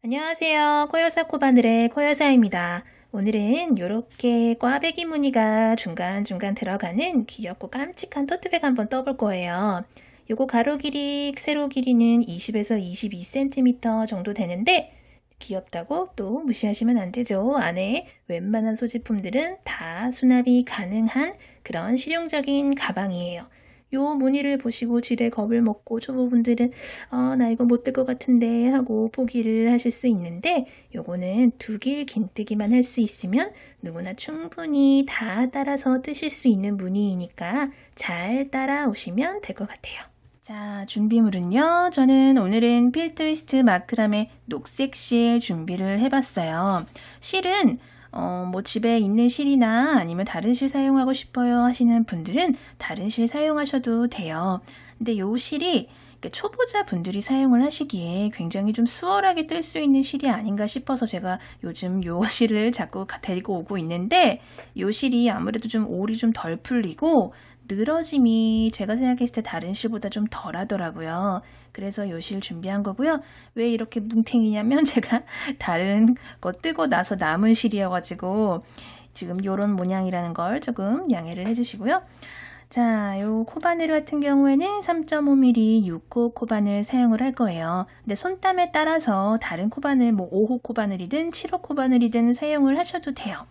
안녕하세요. 코여사 코바늘의 코여사입니다. 오늘은 이렇게 꽈배기 무늬가 중간중간 들어가는 귀엽고 깜찍한 토트백 한번 떠볼 거예요. 요거 가로 길이, 세로 길이는 20에서 22cm 정도 되는데 귀엽다고 또 무시하시면 안 되죠. 안에 웬만한 소지품들은 다 수납이 가능한 그런 실용적인 가방이에요. 요 무늬를 보시고 지레 겁을 먹고 초보분들은 나 이거 못 들 것 같은데 하고 포기를 하실 수 있는데 요거는 두 길 긴뜨기만 할 수 있으면 누구나 충분히 다 따라서 뜨실 수 있는 무늬이니까 잘 따라오시면 될 것 같아요. 자, 준비물은요. 저는 오늘은 필트위스트 마크라메 녹색 실 준비를 해봤어요. 실은 뭐 집에 있는 실이나 아니면 다른 실 사용하고 싶어요 하시는 분들은 다른 실 사용하셔도 돼요. 근데 요 실이 초보자 분들이 사용을 하시기에 굉장히 좀 수월하게 뜰 수 있는 실이 아닌가 싶어서 제가 요즘 요 실을 자꾸 데리고 오고 있는데 요 실이 아무래도 좀 올이 좀 덜 풀리고 늘어짐이 제가 생각했을 때 다른 실보다 좀 덜 하더라고요. 그래서 요 실 준비한 거고요. 왜 이렇게 뭉탱이냐면 제가 다른 거 뜨고 나서 남은 실이어가지고 지금 요런 모양이라는 걸 조금 양해를 해주시고요. 자, 요 코바늘 같은 경우에는 3.5mm 6호 코바늘 사용을 할 거예요. 근데 손땀에 따라서 다른 코바늘, 뭐 5호 코바늘이든 7호 코바늘이든 사용을 하셔도 돼요.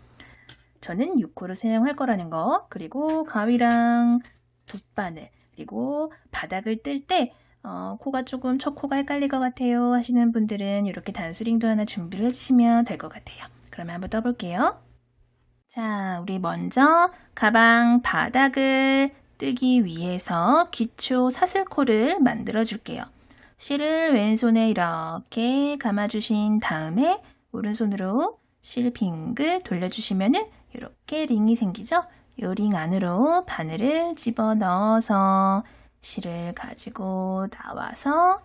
저는 6호를 사용할 거라는 거, 그리고 가위랑 돗바늘, 그리고 바닥을 뜰 때 코가 조금 첫 코가 헷갈릴 것 같아요 하시는 분들은 이렇게 단수링도 하나 준비를 해주시면 될 것 같아요. 그러면 한번 떠볼게요. 자, 우리 먼저 가방 바닥을 뜨기 위해서 기초 사슬코를 만들어 줄게요. 실을 왼손에 이렇게 감아주신 다음에 오른손으로 실 빙글 돌려주시면은 이렇게 링이 생기죠? 이 링 안으로 바늘을 집어 넣어서 실을 가지고 나와서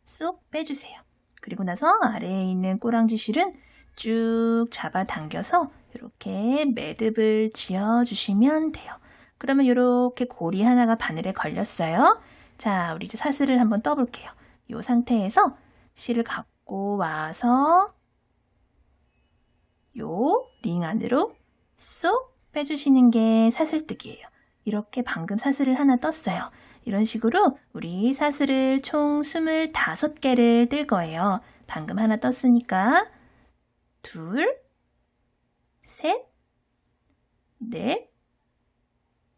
쏙 빼주세요. 그리고 나서 아래에 있는 꼬랑지 실은 쭉 잡아 당겨서 이렇게 매듭을 지어 주시면 돼요. 그러면 이렇게 고리 하나가 바늘에 걸렸어요. 자, 우리 이제 사슬을 한번 떠볼게요. 이 상태에서 실을 갖고 와서 요 링 안으로 쏙 빼주시는 게 사슬뜨기예요. 이렇게 방금 사슬을 하나 떴어요. 이런 식으로 우리 사슬을 총 25개를 뜰 거예요. 방금 하나 떴으니까 둘, 셋, 넷,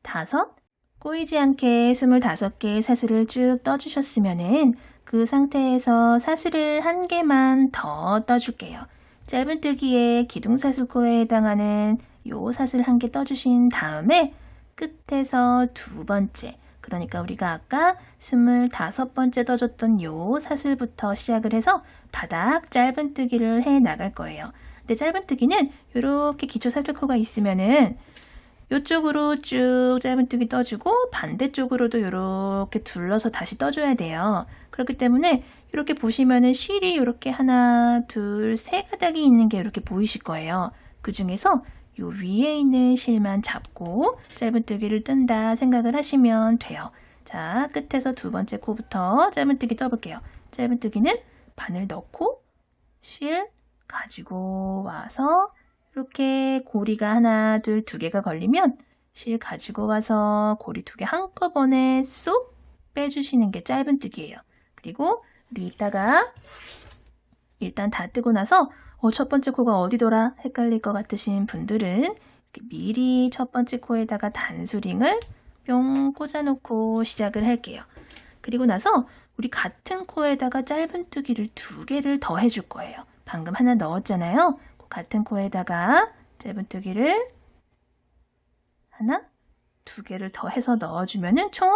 다섯, 꼬이지 않게 25개의 사슬을 쭉 떠주셨으면은 그 상태에서 사슬을 한 개만 더 떠줄게요. 짧은뜨기의 기둥사슬코에 해당하는 요 사슬 한 개 떠주신 다음에 끝에서 두 번째, 그러니까 우리가 아까 25번째 떠줬던 요 사슬부터 시작을 해서 바닥 짧은뜨기를 해 나갈 거예요. 근데 짧은뜨기는 이렇게 기초 사슬코가 있으면은 이쪽으로 쭉 짧은뜨기 떠주고 반대쪽으로도 이렇게 둘러서 다시 떠줘야 돼요. 그렇기 때문에 이렇게 보시면은 실이 이렇게 하나, 둘, 세 가닥이 있는 게 이렇게 보이실 거예요. 그 중에서 요 위에 있는 실만 잡고 짧은뜨기를 뜬다 생각을 하시면 돼요. 자, 끝에서 두 번째 코부터 짧은뜨기 떠볼게요. 짧은뜨기는 바늘 넣고 실 가지고 와서 이렇게 고리가 하나, 둘, 두 개가 걸리면 실 가지고 와서 고리 두 개 한꺼번에 쏙 빼주시는 게 짧은뜨기예요. 그리고 우리 이따가 일단 다 뜨고 나서 첫 번째 코가 어디더라 헷갈릴 것 같으신 분들은 이렇게 미리 첫 번째 코에다가 단수링을 뿅 꽂아놓고 시작을 할게요. 그리고 나서 우리 같은 코에다가 짧은뜨기를 두 개를 더 해줄 거예요. 방금 하나 넣었잖아요. 같은 코에다가 짧은뜨기를 하나, 두 개를 더 해서 넣어주면은 총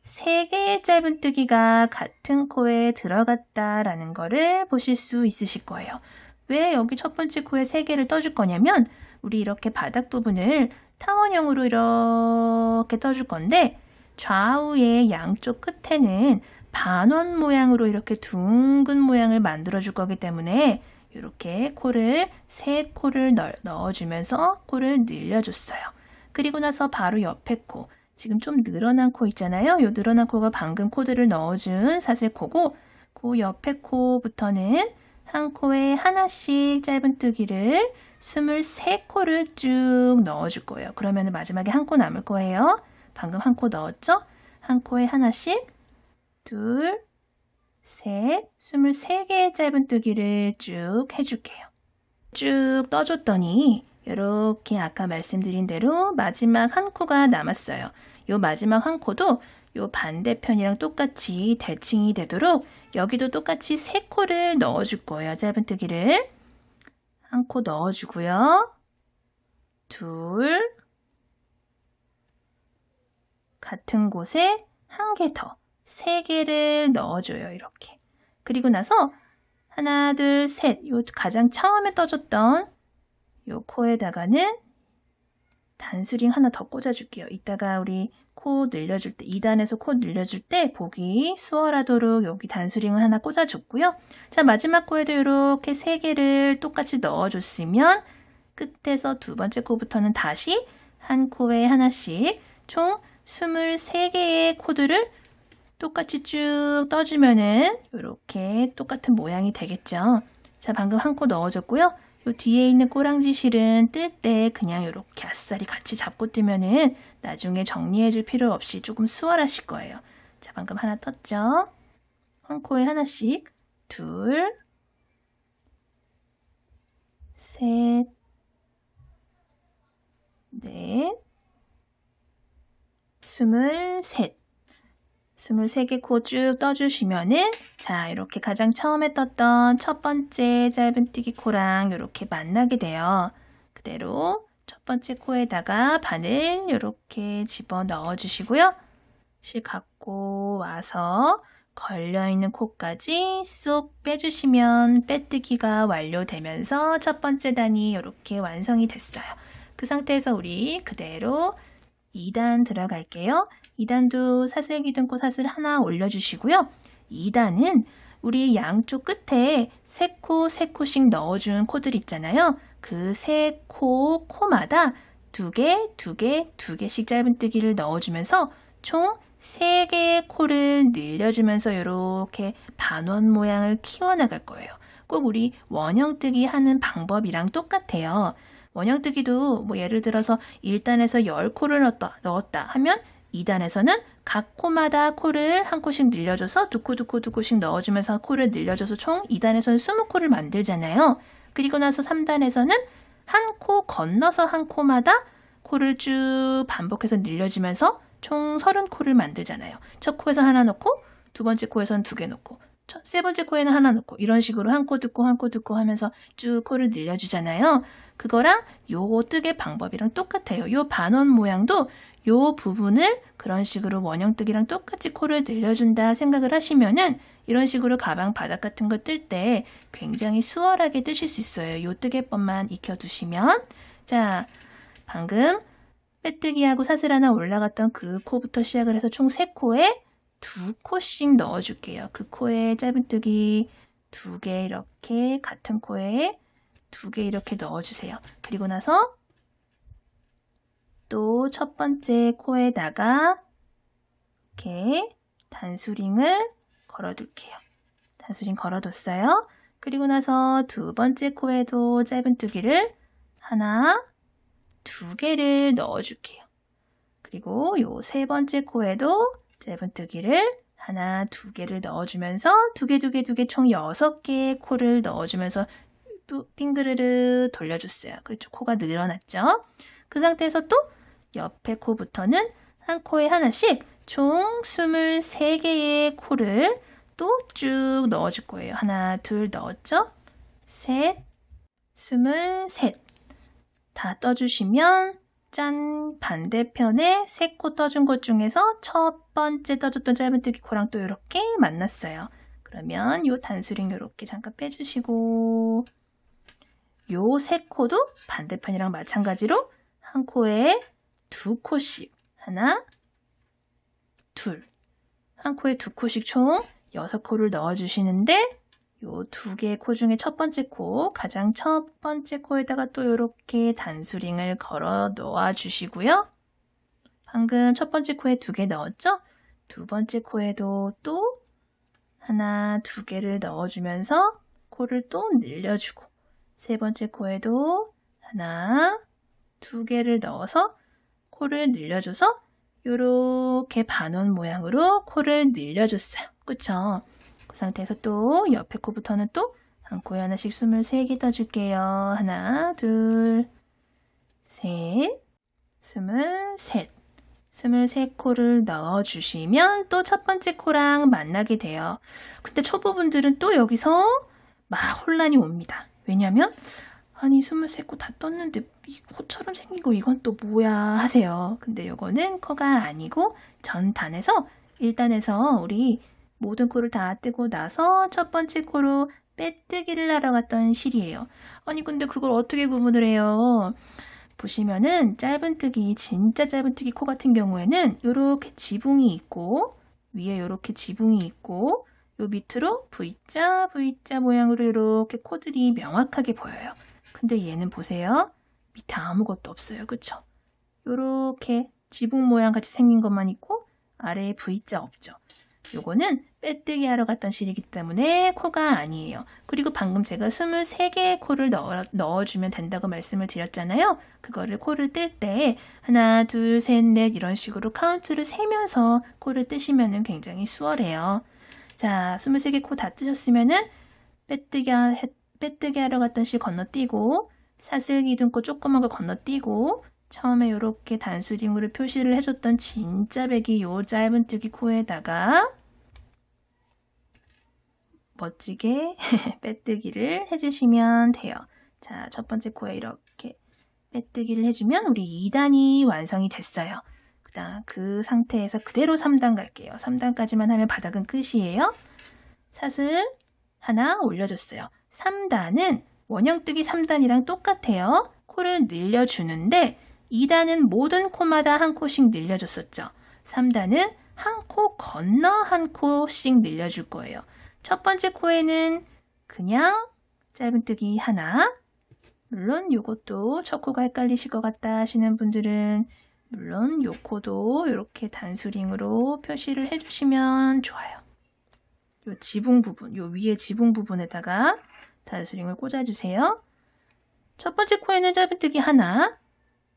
3개의 짧은뜨기가 같은 코에 들어갔다라는 거를 보실 수 있으실 거예요. 왜 여기 첫 번째 코에 3개를 떠줄 거냐면 우리 이렇게 바닥 부분을 타원형으로 이렇게 떠줄 건데 좌우의 양쪽 끝에는 반원 모양으로 이렇게 둥근 모양을 만들어 줄 거기 때문에 이렇게 코를 3코를 넣어주면서 코를 늘려줬어요. 그리고 나서 바로 옆에 코, 지금 좀 늘어난 코 있잖아요. 이 늘어난 코가 방금 코드를 넣어준 사슬코고 그 옆에 코부터는 한 코에 하나씩 짧은뜨기를 23코를 쭉 넣어줄 거예요. 그러면 마지막에 한 코 남을 거예요. 방금 한 코 넣었죠? 한 코에 하나씩, 둘, 셋, 23개의 짧은뜨기를 쭉 해줄게요. 쭉 떠줬더니 이렇게 아까 말씀드린 대로 마지막 한 코가 남았어요. 요 마지막 한 코도 요 반대편이랑 똑같이 대칭이 되도록 여기도 똑같이 3코를 넣어줄 거예요. 짧은뜨기를. 한 코 넣어주고요. 둘, 같은 곳에 한 개 더, 3개를 넣어줘요. 이렇게. 그리고 나서 하나, 둘, 셋, 요 가장 처음에 떠줬던 요 코에다가는 단수링 하나 더 꽂아줄게요. 이따가 우리 코 늘려줄 때, 2단에서 코 늘려줄 때 보기 수월하도록 여기 단수링을 하나 꽂아줬고요. 자, 마지막 코에도 이렇게 3개를 똑같이 넣어줬으면 끝에서 두 번째 코부터는 다시 한 코에 하나씩 총 23개의 코드를 똑같이 쭉 떠주면은 이렇게 똑같은 모양이 되겠죠. 자, 방금 한 코 넣어줬고요. 요 뒤에 있는 꼬랑지 실은 뜰 때 그냥 이렇게 아싸리 같이 잡고 뜨면은 나중에 정리해줄 필요 없이 조금 수월하실 거예요. 자, 방금 하나 떴죠? 한 코에 하나씩, 둘, 셋, 넷, 23. 23개 코 쭉 떠주시면은 자, 이렇게 가장 처음에 떴던 첫 번째 짧은뜨기 코랑 이렇게 만나게 돼요. 그대로 첫 번째 코에다가 바늘 이렇게 집어 넣어 주시고요. 실 갖고 와서 걸려있는 코까지 쏙 빼주시면 빼뜨기가 완료되면서 첫 번째 단이 이렇게 완성이 됐어요. 그 상태에서 우리 그대로 2단 들어갈게요. 2단도 사슬 기둥코 사슬 하나 올려주시고요. 2단은 우리 양쪽 끝에 3코, 3코씩 넣어준 코들 있잖아요. 그 3코, 코마다 2개, 2개, 2개씩 짧은뜨기를 넣어주면서 총 3개의 코를 늘려주면서 이렇게 반원 모양을 키워나갈 거예요. 꼭 우리 원형뜨기 하는 방법이랑 똑같아요. 원형뜨기도 뭐 예를 들어서 1단에서 10코를 넣었다 하면 2단에서는 각 코마다 코를 한 코씩 늘려줘서 두 코씩 넣어주면서 코를 늘려줘서 총 2단에서는 20코를 만들잖아요. 그리고 나서 3단에서는 한 코 건너서 한 코마다 코를 쭉 반복해서 늘려주면서 총 30코를 만들잖아요. 첫 코에서 하나 넣고 두 번째 코에서는 2개 넣고 세 번째 코에는 하나 넣고 이런 식으로 한 코 듣고 한 코 듣고 하면서 쭉 코를 늘려주잖아요. 그거랑 요 뜨개 방법이랑 똑같아요. 요 반원 모양도 요 부분을 그런 식으로 원형뜨기랑 똑같이 코를 늘려준다 생각을 하시면은 이런 식으로 가방 바닥 같은 거 뜰 때 굉장히 수월하게 뜨실 수 있어요. 요 뜨개법만 익혀두시면. 자, 방금 빼뜨기하고 사슬 하나 올라갔던 그 코부터 시작을 해서 총 3코에 2코씩 넣어줄게요. 그 코에 짧은뜨기 2개 이렇게 같은 코에 2개 이렇게 넣어주세요. 그리고 나서 또 첫 번째 코에다가 이렇게 단수링을 걸어둘게요. 단수링 걸어뒀어요. 그리고 나서 두 번째 코에도 짧은뜨기를 하나, 2개를 넣어줄게요. 그리고 요 세 번째 코에도 짧은뜨기를 하나, 2개를 넣어주면서 2개 총 6개의 코를 넣어주면서 빙그르르 돌려줬어요. 그렇죠. 코가 늘어났죠. 그 상태에서 또 옆에 코부터는 한 코에 하나씩 총 23개의 코를 또 쭉 넣어줄 거예요. 하나, 둘 넣었죠? 셋, 23. 다 떠주시면 짠! 반대편에 3코 떠준 것 중에서 첫 번째 떠줬던 짧은뜨기 코랑 또 이렇게 만났어요. 그러면 요 단수링 이렇게 잠깐 빼주시고 요 3코도 반대편이랑 마찬가지로 한 코에 2코씩 하나, 둘 한 코에 2코씩 총 6코를 넣어주시는데 요 2개의 코 중에 첫 번째 코, 가장 첫 번째 코에다가 또 이렇게 단수링을 걸어 놓아 주시고요. 방금 첫 번째 코에 2개 넣었죠? 두 번째 코에도 또 하나, 2개를 넣어주면서 코를 또 늘려주고 세 번째 코에도 하나, 두 개를 넣어서 코를 늘려줘서 요렇게 반원 모양으로 코를 늘려줬어요. 그쵸? 그 상태에서 또 옆에 코부터는 또 한 코에 하나씩 23개 떠줄게요. 하나, 둘, 셋, 23. 23코를 넣어주시면 또 첫 번째 코랑 만나게 돼요. 근데 초보분들은 또 여기서 막 혼란이 옵니다. 왜냐면 아니 23코 다 떴는데 이 코처럼 생긴 거 이건 또 뭐야 하세요. 근데 이거는 코가 아니고 전단에서 1단에서 우리 모든 코를 다 뜨고 나서 첫 번째 코로 빼뜨기를 하러 갔던 실이에요. 아니 근데 그걸 어떻게 구분을 해요? 보시면은 짧은뜨기, 진짜 짧은뜨기 코 같은 경우에는 이렇게 지붕이 있고 위에 이렇게 지붕이 있고 요 밑으로 V자, V자 모양으로 이렇게 코들이 명확하게 보여요. 근데 얘는 보세요. 밑에 아무것도 없어요. 그쵸? 요렇게 지붕 모양 같이 생긴 것만 있고 아래에 V자 없죠. 요거는 빼뜨기 하러 갔던 실이기 때문에 코가 아니에요. 그리고 방금 제가 23개의 코를 넣어주면 된다고 말씀을 드렸잖아요. 그거를 코를 뜰 때 하나, 둘, 셋, 넷 이런 식으로 카운트를 세면서 코를 뜨시면 굉장히 수월해요. 자, 23개 코 다 뜨셨으면은 빼뜨기 하러 갔던 실 건너뛰고 사슬기둥코 조그만 거 건너뛰고 처음에 이렇게 단수링으로 표시를 해줬던 진짜 배기 요 짧은뜨기 코에다가 멋지게 빼뜨기를 해주시면 돼요. 자, 첫 번째 코에 이렇게 빼뜨기를 해주면 우리 2단이 완성이 됐어요. 그 상태에서 그대로 3단 갈게요. 3단까지만 하면 바닥은 끝이에요. 사슬 하나 올려줬어요. 3단은 원형뜨기 3단이랑 똑같아요. 코를 늘려주는데 2단은 모든 코마다 한 코씩 늘려줬었죠. 3단은 한 코 건너 한 코씩 늘려줄 거예요. 첫 번째 코에는 그냥 짧은뜨기 하나, 물론 요것도 첫 코가 헷갈리실 것 같다 하시는 분들은 물론 요 코도 이렇게 단수링으로 표시를 해주시면 좋아요. 요 지붕 부분, 요 위에 지붕 부분에다가 단수링을 꽂아주세요. 첫 번째 코에는 짧은뜨기 하나,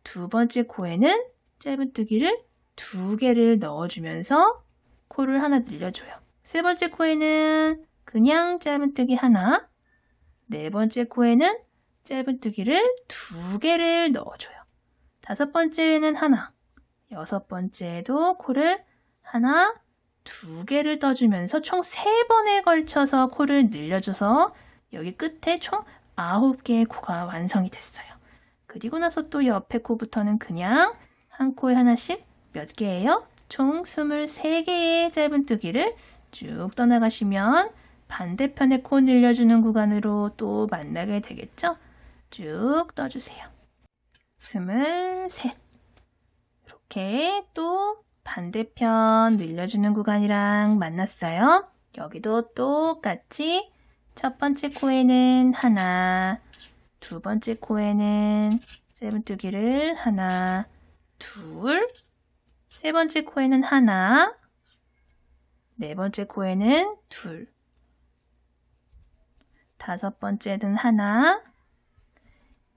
두 번째 코에는 짧은뜨기를 2개를 넣어주면서 코를 하나 늘려줘요. 세 번째 코에는 그냥 짧은뜨기 하나, 네 번째 코에는 짧은뜨기를 2개를 넣어줘요. 다섯 번째에는 하나, 여섯 번째에도 코를 하나, 2개를 떠주면서 총 3번에 걸쳐서 코를 늘려줘서 여기 끝에 총 9개의 코가 완성이 됐어요. 그리고 나서 또 옆에 코부터는 그냥 한 코에 하나씩 몇 개예요? 총 23개의 짧은뜨기를 쭉 떠나가시면 반대편에 코 늘려주는 구간으로 또 만나게 되겠죠? 쭉 떠주세요. 23 이렇게 또 반대편 늘려주는 구간이랑 만났어요. 여기도 똑같이 첫 번째 코에는 하나, 두 번째 코에는 짧은뜨기를 하나, 둘, 세 번째 코에는 하나, 네 번째 코에는 둘, 다섯 번째는 하나,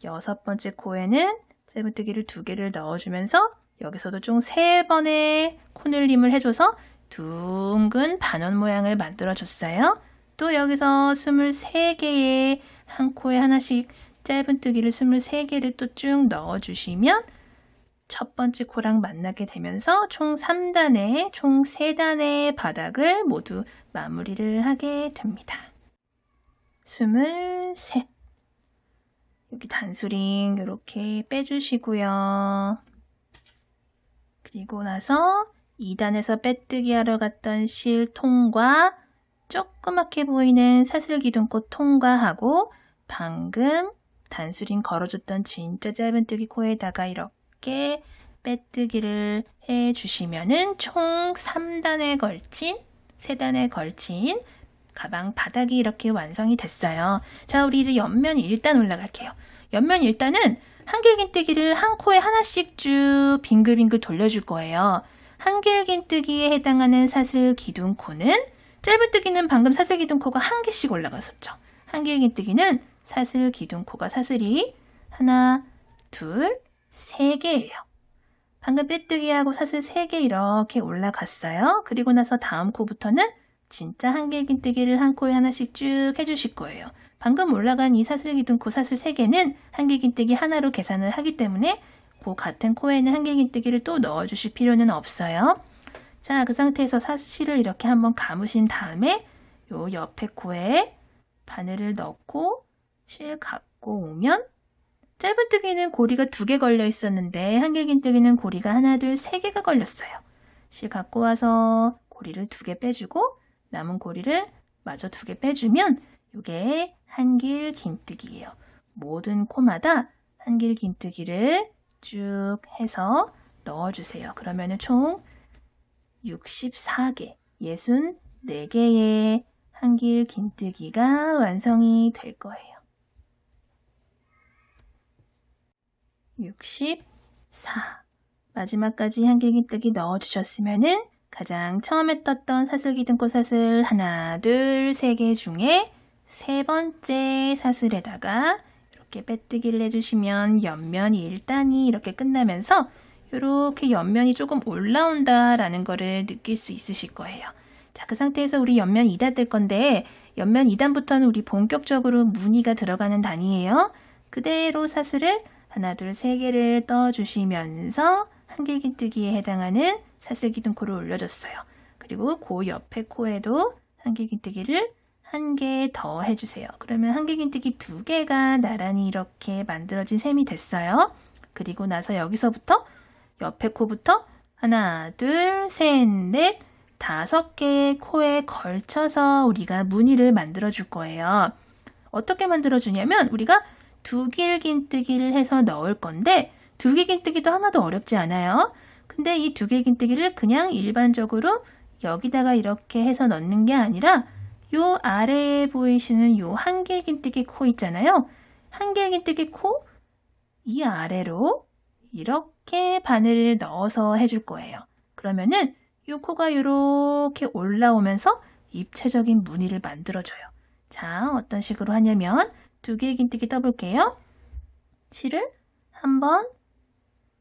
여섯 번째 코에는 짧은뜨기를 2개를 넣어주면서 여기서도 총 3번의 코늘림을 해줘서 둥근 반원 모양을 만들어줬어요. 또 여기서 23개의 한 코에 하나씩 짧은뜨기를 23개를 또 쭉 넣어주시면 첫 번째 코랑 만나게 되면서 총 3단의, 총 3단의 바닥을 모두 마무리를 하게 됩니다. 23 여기 단수링 이렇게 빼주시고요. 그리고 나서 2단에서 빼뜨기 하러 갔던 실 통과 조그맣게 보이는 사슬기둥코 통과하고 방금 단수링 걸어줬던 진짜 짧은뜨기 코에다가 이렇게 빼뜨기를 해주시면은 총 3단에 걸친, 3단에 걸친 가방 바닥이 이렇게 완성이 됐어요. 자, 우리 이제 옆면 1단 올라갈게요. 옆면 1단은 한길긴뜨기를 한 코에 하나씩 쭉 빙글빙글 돌려줄 거예요. 한길긴뜨기에 해당하는 사슬기둥코는 짧은뜨기는 방금 사슬기둥코가 한 개씩 올라갔었죠. 한길긴뜨기는 사슬, 기둥코가 사슬이 하나, 둘, 세 개예요. 방금 빼뜨기하고 사슬 3개 이렇게 올라갔어요. 그리고 나서 다음 코부터는 진짜 한길긴뜨기를 한 코에 하나씩 쭉 해주실 거예요. 방금 올라간 이 사슬, 기둥코 사슬 3개는 한길긴뜨기 하나로 계산을 하기 때문에 그 같은 코에는 한길긴뜨기를 또 넣어주실 필요는 없어요. 자, 그 상태에서 사슬을 이렇게 한번 감으신 다음에 요 옆에 코에 바늘을 넣고 실 갖고 오면 짧은뜨기는 고리가 2개 걸려 있었는데 한길긴뜨기는 고리가 하나, 둘, 3개가 걸렸어요. 실 갖고 와서 고리를 2개 빼주고 남은 고리를 마저 2개 빼주면 이게 한길긴뜨기예요. 모든 코마다 한길긴뜨기를 쭉 해서 넣어주세요. 그러면 총 64개, 64개의 한길긴뜨기가 완성이 될 거예요. 64. 마지막까지 한길긴뜨기 넣어주셨으면은 가장 처음에 떴던 사슬기둥코 사슬 하나, 둘, 3개 중에 3번째 사슬에다가 이렇게 빼뜨기를 해주시면 옆면이 1단이 이렇게 끝나면서 이렇게 옆면이 조금 올라온다라는 거를 느낄 수 있으실 거예요. 자, 그 상태에서 우리 옆면 2단 뜰 건데 옆면 2단부터는 우리 본격적으로 무늬가 들어가는 단이에요. 그대로 사슬을 하나, 둘, 3개를 떠주시면서 한길긴뜨기에 해당하는 사슬기둥코를 올려줬어요. 그리고 그 옆에 코에도 한길긴뜨기를 1개 더 해주세요. 그러면 한길긴뜨기 2개가 나란히 이렇게 만들어진 셈이 됐어요. 그리고 나서 여기서부터 옆에 코부터 하나, 둘, 셋, 넷, 5개의 코에 걸쳐서 우리가 무늬를 만들어 줄 거예요. 어떻게 만들어 주냐면 우리가 2길긴뜨기를 해서 넣을 건데 2길긴뜨기도 하나도 어렵지 않아요. 근데 이 2길긴뜨기를 그냥 일반적으로 여기다가 이렇게 해서 넣는 게 아니라 요 아래에 보이시는 요 한길긴뜨기 코 있잖아요. 한길긴뜨기 코 이 아래로 이렇게 바늘을 넣어서 해줄 거예요. 그러면은 요 코가 이렇게 올라오면서 입체적인 무늬를 만들어줘요. 자, 어떤 식으로 하냐면 2길긴뜨기 떠볼게요. 실을 한 번,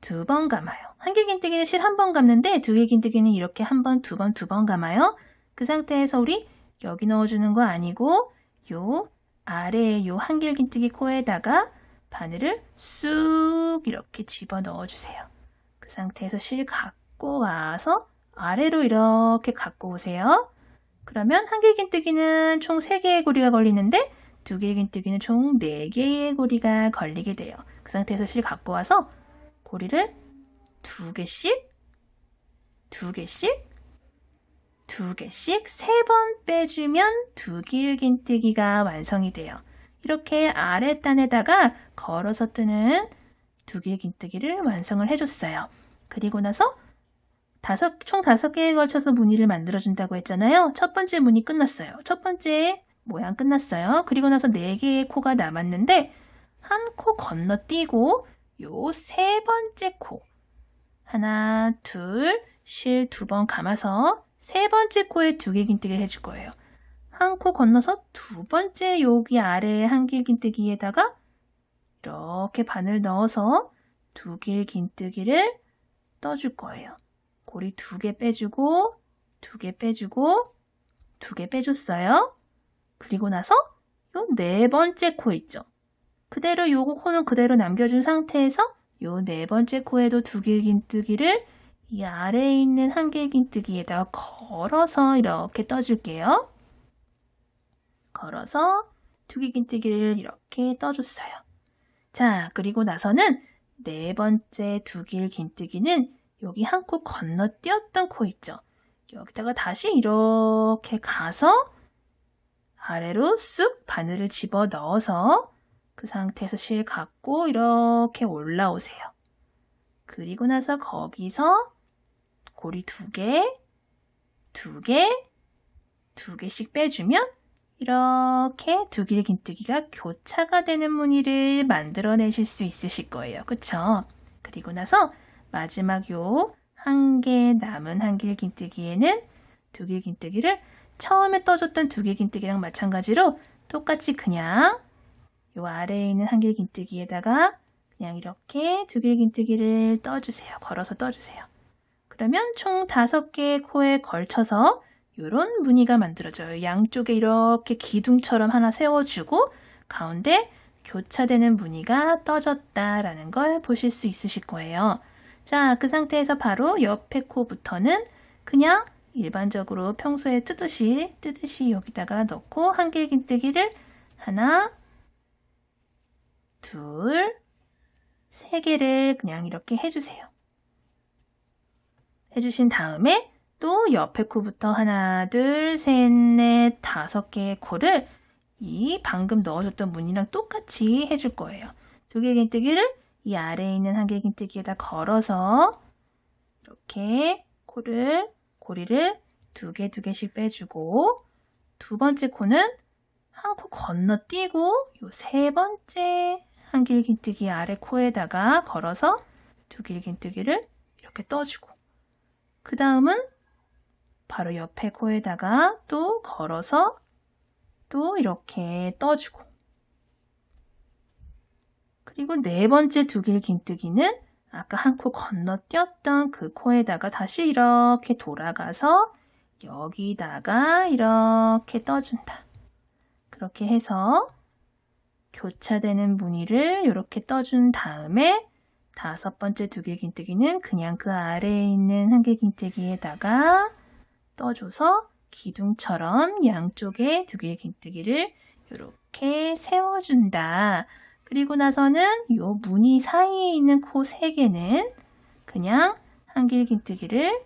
2번 감아요. 한길긴뜨기는 실 한 번 감는데 2길긴뜨기는 이렇게 한 번, 2번, 2번 감아요. 그 상태에서 우리 여기 넣어주는 거 아니고 요 아래에 요 한길긴뜨기 코에다가 바늘을 쑥 이렇게 집어 넣어주세요. 그 상태에서 실 갖고 와서 아래로 이렇게 갖고 오세요. 그러면 한길긴뜨기는 총 3개의 고리가 걸리는데 2길긴뜨기는 총 4개의 고리가 걸리게 돼요. 그 상태에서 실 갖고 와서 고리를 2개씩 2개씩 2개씩 3번 빼주면 2길긴뜨기가 완성이 돼요. 이렇게 아랫단에다가 걸어서 뜨는 2길긴뜨기를 완성을 해줬어요. 그리고 나서 총 5개에 걸쳐서 무늬를 만들어준다고 했잖아요. 첫 번째 무늬 끝났어요. 첫 번째 모양 끝났어요. 그리고 나서 4개의 코가 남았는데 한 코 건너뛰고 요 3번째 코 하나, 둘, 실 2번 감아서 3번째 코에 2길긴뜨기를 해줄 거예요. 한 코 건너서 2번째 여기 아래에 한길긴뜨기에다가 이렇게 바늘 넣어서 2길긴뜨기를 떠줄 거예요. 고리 2개 빼주고 2개 빼주고 2개 빼줬어요. 그리고 나서 요 4번째 코 있죠. 그대로 요 코는 그대로 남겨준 상태에서 요 4번째 코에도 2길긴뜨기를 이 아래에 있는 한길긴뜨기에다가 걸어서 이렇게 떠줄게요. 걸어서 2길긴뜨기를 이렇게 떠줬어요. 자, 그리고 나서는 4번째 2길긴뜨기는 여기 한 코 건너뛰었던 코 있죠. 여기다가 다시 이렇게 가서 아래로 쑥 바늘을 집어 넣어서 그 상태에서 실 갖고 이렇게 올라오세요. 그리고 나서 거기서 고리 2개, 2개, 2개씩 빼주면 이렇게 2길긴뜨기가 교차가 되는 무늬를 만들어내실 수 있으실 거예요. 그쵸? 그리고 나서 마지막 요 한 개 남은 한길긴뜨기에는 2길긴뜨기를 처음에 떠줬던 2길긴뜨기랑 마찬가지로 똑같이 그냥 요 아래에 있는 한길긴뜨기에다가 그냥 이렇게 두길긴뜨기를 떠주세요. 걸어서 떠주세요. 그러면 총 5개의 코에 걸쳐서 이런 무늬가 만들어져요. 양쪽에 이렇게 기둥처럼 하나 세워주고 가운데 교차되는 무늬가 떠졌다라는 걸 보실 수 있으실 거예요. 자, 그 상태에서 바로 옆에 코부터는 그냥 일반적으로 평소에 뜨듯이 여기다가 넣고 한길긴뜨기를 하나, 둘, 3개를 그냥 이렇게 해주세요. 해주신 다음에 또 옆에 코부터 하나, 둘, 셋, 넷, 5개의 코를 이 방금 넣어줬던 무늬랑 똑같이 해줄 거예요. 두길긴뜨기를 이 아래에 있는 한길긴뜨기에다 걸어서 이렇게 고리를 2개씩 빼주고 두 번째 코는 한 코 건너뛰고 요 3번째 한길긴뜨기 아래 코에다가 걸어서 두길긴뜨기를 이렇게 떠주고 그 다음은 바로 옆에 코에다가 또 걸어서 또 이렇게 떠주고 그리고 4번째 두길긴뜨기는 아까 한 코 건너뛰었던 그 코에다가 다시 이렇게 돌아가서 여기다가 이렇게 떠준다. 그렇게 해서 교차되는 무늬를 이렇게 떠준 다음에 5번째 두길긴뜨기는 그냥 그 아래에 있는 한길긴뜨기에다가 떠줘서 기둥처럼 양쪽에 두길긴뜨기를 이렇게 세워준다. 그리고 나서는 이 무늬 사이에 있는 코 3개는 그냥 한길긴뜨기를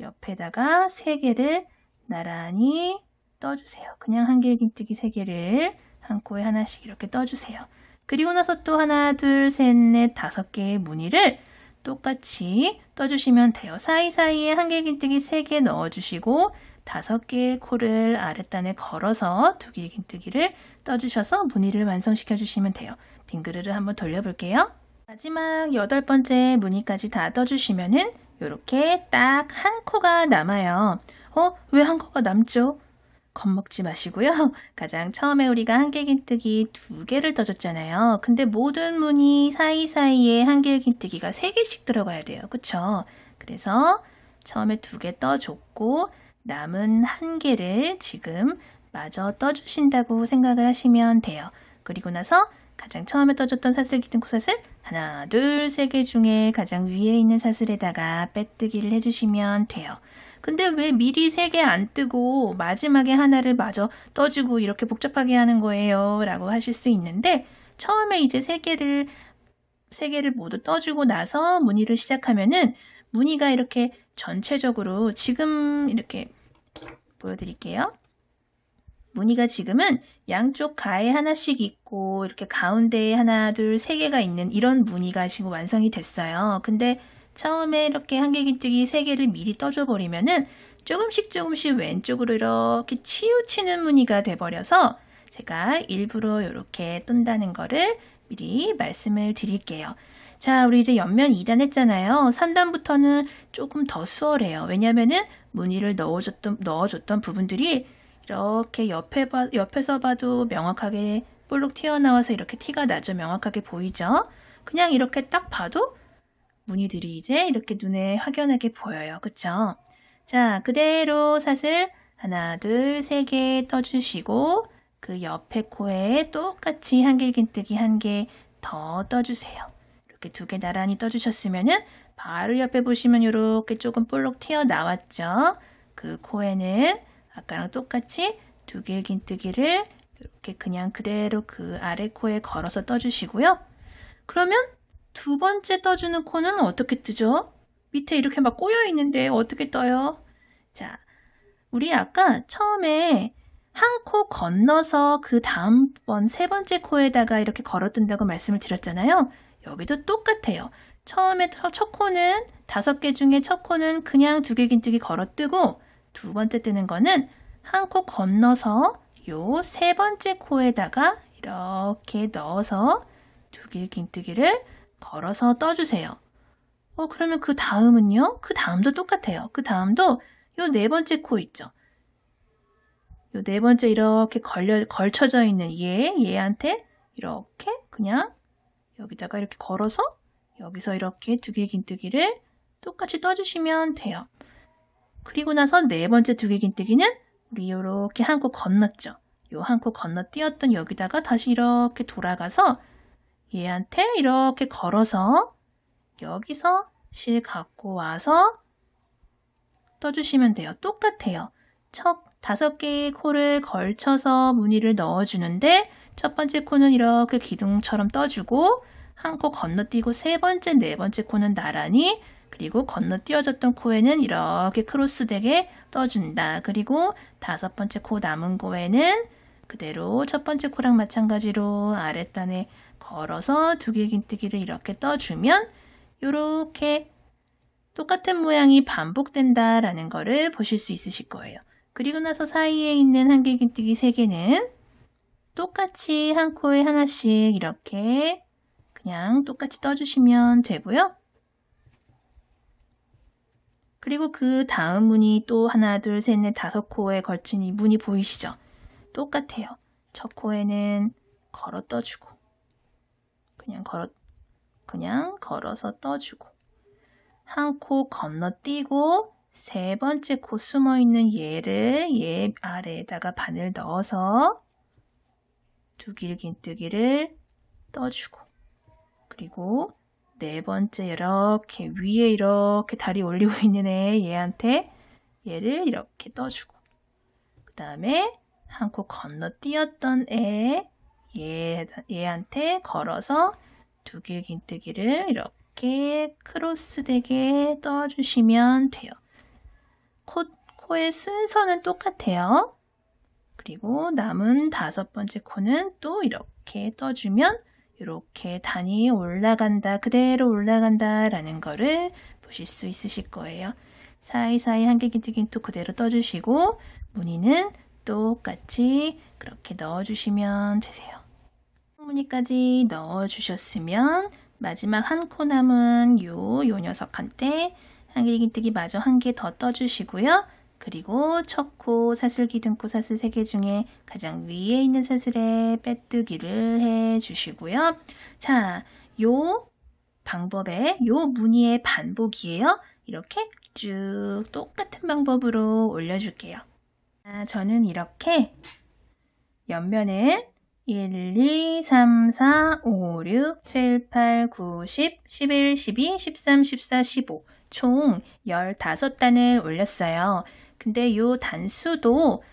옆에다가 3개를 나란히 떠주세요. 그냥 한길긴뜨기 3개를 한 코에 하나씩 이렇게 떠주세요. 그리고 나서 또 하나, 둘, 셋, 넷, 5개의 무늬를 똑같이 떠주시면 돼요. 사이사이에 한길긴뜨기 3개 넣어주시고 5개의 코를 아랫단에 걸어서 두길긴뜨기를 떠주셔서 무늬를 완성시켜 주시면 돼요. 빙그르르 한번 돌려볼게요. 마지막 8번째 무늬까지 다 떠주시면은 이렇게 딱 한 코가 남아요. 왜 한 코가 남죠? 겁먹지 마시고요. 가장 처음에 우리가 한길긴뜨기 2개를 떠줬잖아요. 근데 모든 무늬 사이사이에 한길긴뜨기가 3개씩 들어가야 돼요. 그쵸? 그래서 처음에 2개 떠줬고 남은 1개를 지금 마저 떠주신다고 생각을 하시면 돼요. 그리고 나서 가장 처음에 떠줬던 사슬, 기둥, 코사슬 하나, 둘, 3개 중에 가장 위에 있는 사슬에다가 빼뜨기를 해주시면 돼요. 근데 왜 미리 3개 안 뜨고 마지막에 하나를 마저 떠주고 이렇게 복잡하게 하는 거예요? 라고 하실 수 있는데 처음에 이제 3개를 모두 떠주고 나서 무늬를 시작하면은 무늬가 이렇게 전체적으로 지금 이렇게 보여드릴게요. 무늬가 지금은 양쪽 가에 하나씩 있고 이렇게 가운데에 하나, 둘, 3개가 있는 이런 무늬가 지금 완성이 됐어요. 근데 처음에 이렇게 한길긴뜨기 3개를 미리 떠줘 버리면은 조금씩 왼쪽으로 이렇게 치우치는 무늬가 돼버려서 제가 일부러 이렇게 뜬다는 거를 미리 말씀을 드릴게요. 자, 우리 이제 옆면 2단 했잖아요. 3단부터는 조금 더 수월해요. 왜냐면은 무늬를 넣어줬던 부분들이 이렇게 옆에서 봐도 명확하게 볼록 튀어나와서 이렇게 티가 나죠. 명확하게 보이죠? 그냥 이렇게 딱 봐도 무늬들이 이제 이렇게 눈에 확연하게 보여요. 그쵸? 자, 그대로 사슬 하나, 둘, 3개 떠주시고 그 옆에 코에 똑같이 한길긴뜨기 1개 더 떠주세요. 이렇게 2개 나란히 떠주셨으면은 바로 옆에 보시면 이렇게 조금 볼록 튀어나왔죠? 그 코에는 아까랑 똑같이 두길긴뜨기를 이렇게 그냥 그대로 그 아래 코에 걸어서 떠주시고요. 그러면 2번째 떠주는 코는 어떻게 뜨죠? 밑에 이렇게 막 꼬여 있는데 어떻게 떠요? 자, 우리 아까 처음에 한 코 건너서 그 다음번 3번째 코에다가 이렇게 걸어 뜬다고 말씀을 드렸잖아요. 여기도 똑같아요. 처음에 첫 코는 5개 중에 첫 코는 그냥 두길긴뜨기 걸어 뜨고 2번째 뜨는 거는 한 코 건너서 요 3번째 코에다가 이렇게 넣어서 두길긴뜨기를 걸어서 떠주세요. 그러면 그 다음은요? 그 다음도 똑같아요. 그 다음도 요 4번째 코 있죠? 요 네 번째 이렇게 걸쳐져 있는 얘한테 이렇게 그냥 여기다가 이렇게 걸어서 여기서 이렇게 두길긴뜨기를 똑같이 떠주시면 돼요. 그리고 나서 네 번째 두길긴뜨기는 우리 이렇게 한 코 건넜죠. 요 한 코 건너뛰었던 여기다가 다시 이렇게 돌아가서 얘한테 이렇게 걸어서 여기서 실 갖고 와서 떠주시면 돼요. 똑같아요. 첫 5개의 코를 걸쳐서 무늬를 넣어주는데 첫 번째 코는 이렇게 기둥처럼 떠주고 한 코 건너뛰고 세 번째, 네 번째 코는 나란히 그리고 건너뛰어졌던 코에는 이렇게 크로스되게 떠준다. 그리고 5번째 코 남은 코에는 그대로 첫 번째 코랑 마찬가지로 아랫단에 걸어서 두길긴뜨기를 이렇게 떠주면 이렇게 똑같은 모양이 반복된다라는 거를 보실 수 있으실 거예요. 그리고 나서 사이에 있는 한길긴뜨기 3개는 똑같이 한 코에 하나씩 이렇게 그냥 똑같이 떠주시면 되고요. 그리고 그 다음 무늬 또 하나, 둘, 셋, 넷, 5코에 걸친 이 무늬 보이시죠? 똑같아요. 첫 코에는 걸어 떠주고 그냥 걸어서 떠주고 한 코 건너뛰고 세 번째 코 숨어있는 얘 아래에다가 바늘 넣어서 두길긴뜨기를 떠주고 그리고 네 번째 이렇게 위에 이렇게 다리 올리고 있는 얘한테 얘를 이렇게 떠주고 그 다음에 한 코 건너뛰었던 얘한테 걸어서 두길긴뜨기를 이렇게 크로스되게 떠주시면 돼요. 코의 순서는 똑같아요. 그리고 남은 5번째 코는 또 이렇게 떠주면 이렇게 단이 올라간다, 그대로 올라간다 라는 거를 보실 수 있으실 거예요. 사이사이 한길긴뜨기는 또 그대로 떠주시고 무늬는 똑같이 그렇게 넣어주시면 되세요. 무늬까지 넣어주셨으면 마지막 한 코 남은 요 녀석한테 한길긴뜨기 마저 한 개 더 떠주시고요. 그리고 첫 코 사슬기 등코 사슬 3개 중에 가장 위에 있는 사슬에 빼뜨기를 해주시고요. 자, 요 방법에 요 무늬의 반복이에요. 이렇게 쭉 똑같은 방법으로 올려줄게요. 저는 이렇게 옆면을 1, 2, 3, 4, 5, 6, 7, 8, 9, 10, 11, 12, 13, 14, 15 총 15단을 올렸어요. 근데 요 단수도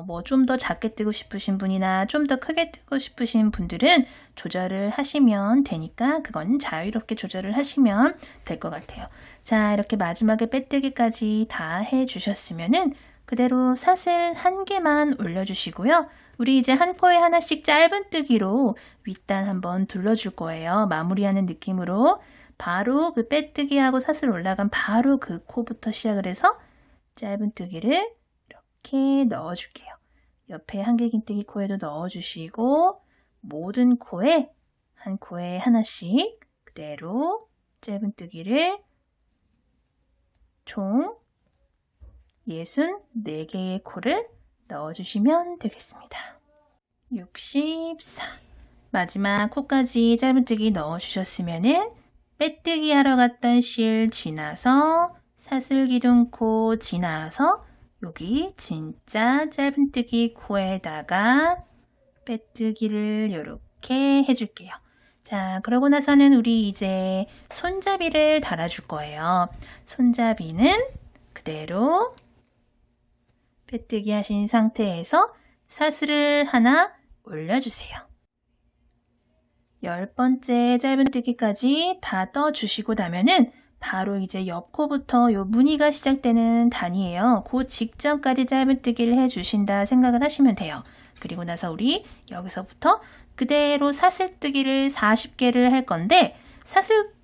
뭐 좀 더 작게 뜨고 싶으신 분이나 좀 더 크게 뜨고 싶으신 분들은 조절을 하시면 되니까 그건 자유롭게 조절을 하시면 될 것 같아요. 자, 이렇게 마지막에 빼뜨기까지 다 해주셨으면은 그대로 사슬 한 개만 올려주시고요. 우리 이제 한 코에 하나씩 짧은뜨기로 윗단 한번 둘러줄 거예요. 마무리하는 느낌으로 바로 그 빼뜨기하고 사슬 올라간 바로 그 코부터 시작을 해서 짧은뜨기를 이렇게 넣어줄게요. 옆에 한길긴뜨기 코에도 넣어주시고 모든 코에 한 코에 하나씩 그대로 짧은뜨기를 총 64개의 코를 넣어주시면 되겠습니다. 64 마지막 코까지 짧은뜨기 넣어주셨으면은 빼뜨기 하러 갔던 실 지나서 사슬기둥코 지나서 여기 진짜 짧은뜨기 코에다가 빼뜨기를 이렇게 해줄게요. 자, 그러고 나서는 우리 이제 손잡이를 달아줄 거예요. 손잡이는 그대로 빼뜨기 하신 상태에서 사슬을 하나 올려주세요. 10번째 짧은뜨기까지 다 떠주시고 나면은 바로 이제 옆코부터 요 무늬가 시작되는 단이에요. 그 직전까지 짧은뜨기를 해주신다 생각을 하시면 돼요. 그리고 나서 우리 여기서부터 그대로 사슬뜨기를 40개를 할 건데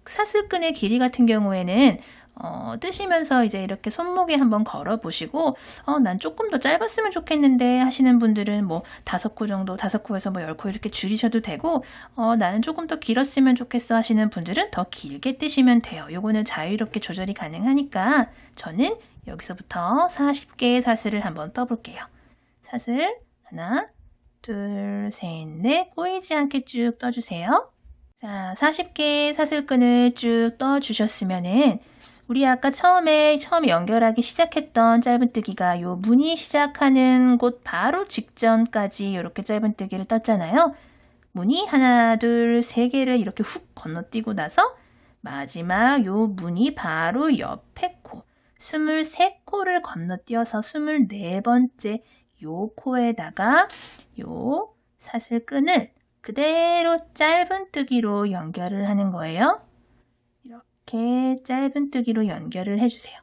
사슬끈의 길이 같은 경우에는 뜨시면서 이제 이렇게 손목에 한번 걸어 보시고 난 조금 더 짧았으면 좋겠는데 하시는 분들은 뭐 5코 정도 5코에서 뭐 10코 이렇게 줄이셔도 되고 나는 조금 더 길었으면 좋겠어 하시는 분들은 더 길게 뜨시면 돼요. 요거는 자유롭게 조절이 가능하니까 저는 여기서부터 40개의 사슬을 한번 떠볼게요. 사슬 하나, 둘, 셋, 넷 꼬이지 않게 쭉 떠주세요. 자, 40개 사슬끈을 쭉 떠주셨으면은 우리 아까 처음에 연결하기 시작했던 짧은뜨기가 요 무늬 시작하는 곳 바로 직전까지 이렇게 짧은뜨기를 떴잖아요. 무늬 하나, 둘, 세 개를 이렇게 훅 건너뛰고 나서 마지막 요 무늬 바로 옆에 코 23코를 건너뛰어서 24번째 요 코에다가 요 사슬끈을 그대로 짧은뜨기로 연결을 하는 거예요. 이렇게 짧은뜨기로 연결을 해주세요.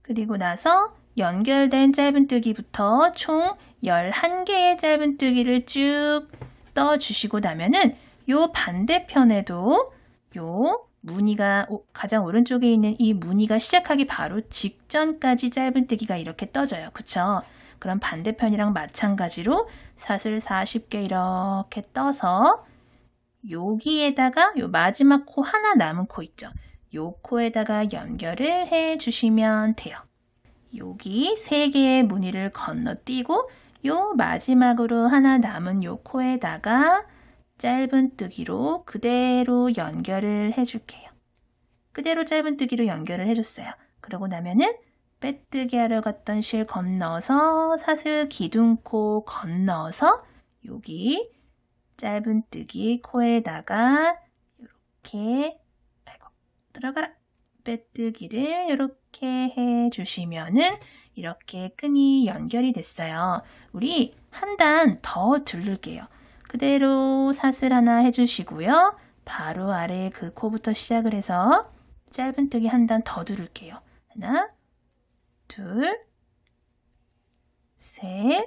그리고 나서 연결된 짧은뜨기부터 총 11개의 짧은뜨기를 쭉 떠주시고 나면은 요 반대편에도 요 무늬가 가장 오른쪽에 있는 이 무늬가 시작하기 바로 직전까지 짧은뜨기가 이렇게 떠져요. 그쵸? 그럼 반대편이랑 마찬가지로 사슬 40개 이렇게 떠서 여기에다가 요 마지막 코 하나 남은 코 있죠? 요 코에다가 연결을 해 주시면 돼요. 여기 3개의 무늬를 건너뛰고 요 마지막으로 하나 남은 요 코에다가 짧은뜨기로 그대로 연결을 해줄게요. 그대로 짧은뜨기로 연결을 해줬어요. 그러고 나면은 빼뜨기 하러 갔던 실 건너서 사슬 기둥코 건너서 여기 짧은뜨기 코에다가 이렇게 들어가라 빼뜨기를 이렇게 해주시면은 이렇게 끈이 연결이 됐어요. 우리 한 단 더 두를게요. 그대로 사슬 하나 해주시고요. 바로 아래 그 코부터 시작을 해서 짧은뜨기 한 단 더 두를게요. 하나, 둘, 셋,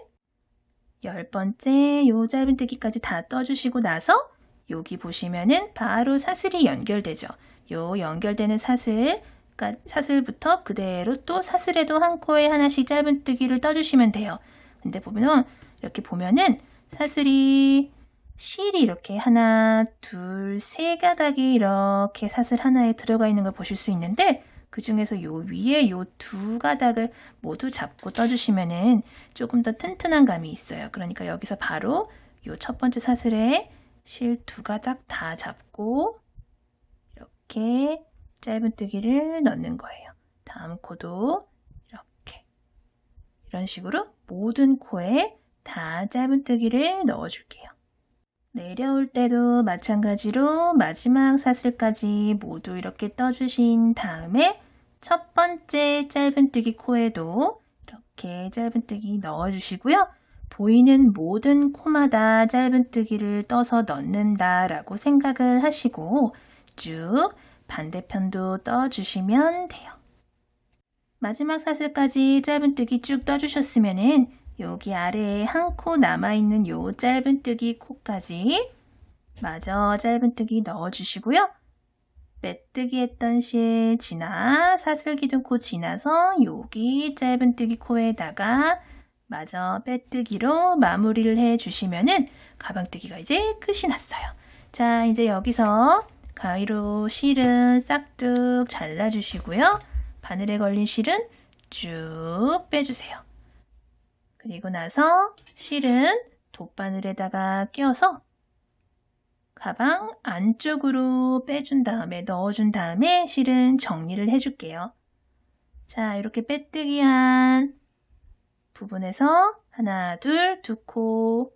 10번째 요 짧은뜨기까지 다 떠주시고 나서 여기 보시면은 바로 사슬이 연결되죠. 요 연결되는 사슬, 그러니까 사슬부터 그대로 또 사슬에도 한 코에 하나씩 짧은뜨기를 떠주시면 돼요. 근데 보면 이렇게 보면은 사슬이 실이 이렇게 하나, 둘, 세 가닥이 이렇게 사슬 하나에 들어가 있는 걸 보실 수 있는데 그 중에서 요 위에 요 2가닥을 모두 잡고 떠주시면은 조금 더 튼튼한 감이 있어요. 그러니까 여기서 바로 요 첫 번째 사슬에 실 2가닥 다 잡고 이렇게 짧은뜨기를 넣는 거예요. 다음 코도 이렇게 이런 식으로 모든 코에 다 짧은뜨기를 넣어줄게요. 내려올 때도 마찬가지로 마지막 사슬까지 모두 이렇게 떠주신 다음에 첫 번째 짧은뜨기 코에도 이렇게 짧은뜨기 넣어주시고요. 보이는 모든 코마다 짧은뜨기를 떠서 넣는다라고 생각을 하시고 쭉 반대편도 떠주시면 돼요. 마지막 사슬까지 짧은뜨기 쭉 떠주셨으면은 여기 아래에 한 코 남아있는 요 짧은뜨기 코까지 마저 짧은뜨기 넣어주시고요. 빼뜨기 했던 실 지나 사슬기둥코 지나서 여기 짧은뜨기 코에다가 마저 빼뜨기로 마무리를 해주시면은 가방뜨기가 이제 끝이 났어요. 자, 이제 여기서 가위로 실은 싹둑 잘라주시고요. 바늘에 걸린 실은 쭉 빼주세요. 그리고 나서 실은 돗바늘에다가 껴서 가방 안쪽으로 빼준 다음에 넣어준 다음에 실은 정리를 해줄게요. 자, 이렇게 빼뜨기한 부분에서 하나, 둘, 2코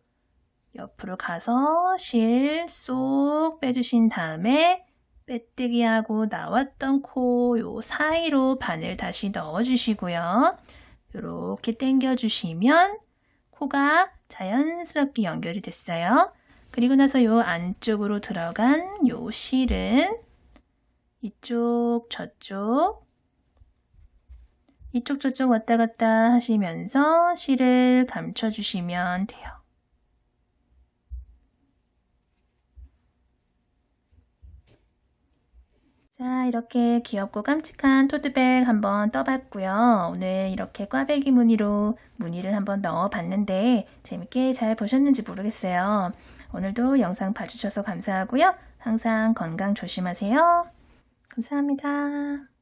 옆으로 가서 실 쏙 빼주신 다음에 빼뜨기하고 나왔던 코 요 사이로 바늘 다시 넣어주시고요. 이렇게 당겨주시면 코가 자연스럽게 연결이 됐어요. 그리고 나서 요 안쪽으로 들어간 요 실은 이쪽 저쪽 왔다 갔다 하시면서 실을 감춰주시면 돼요. 자, 이렇게 귀엽고 깜찍한 토트백 한번 떠봤고요. 오늘 이렇게 꽈배기 무늬로 무늬를 한번 넣어봤는데 재밌게 잘 보셨는지 모르겠어요. 오늘도 영상 봐주셔서 감사하고요. 항상 건강 조심하세요. 감사합니다.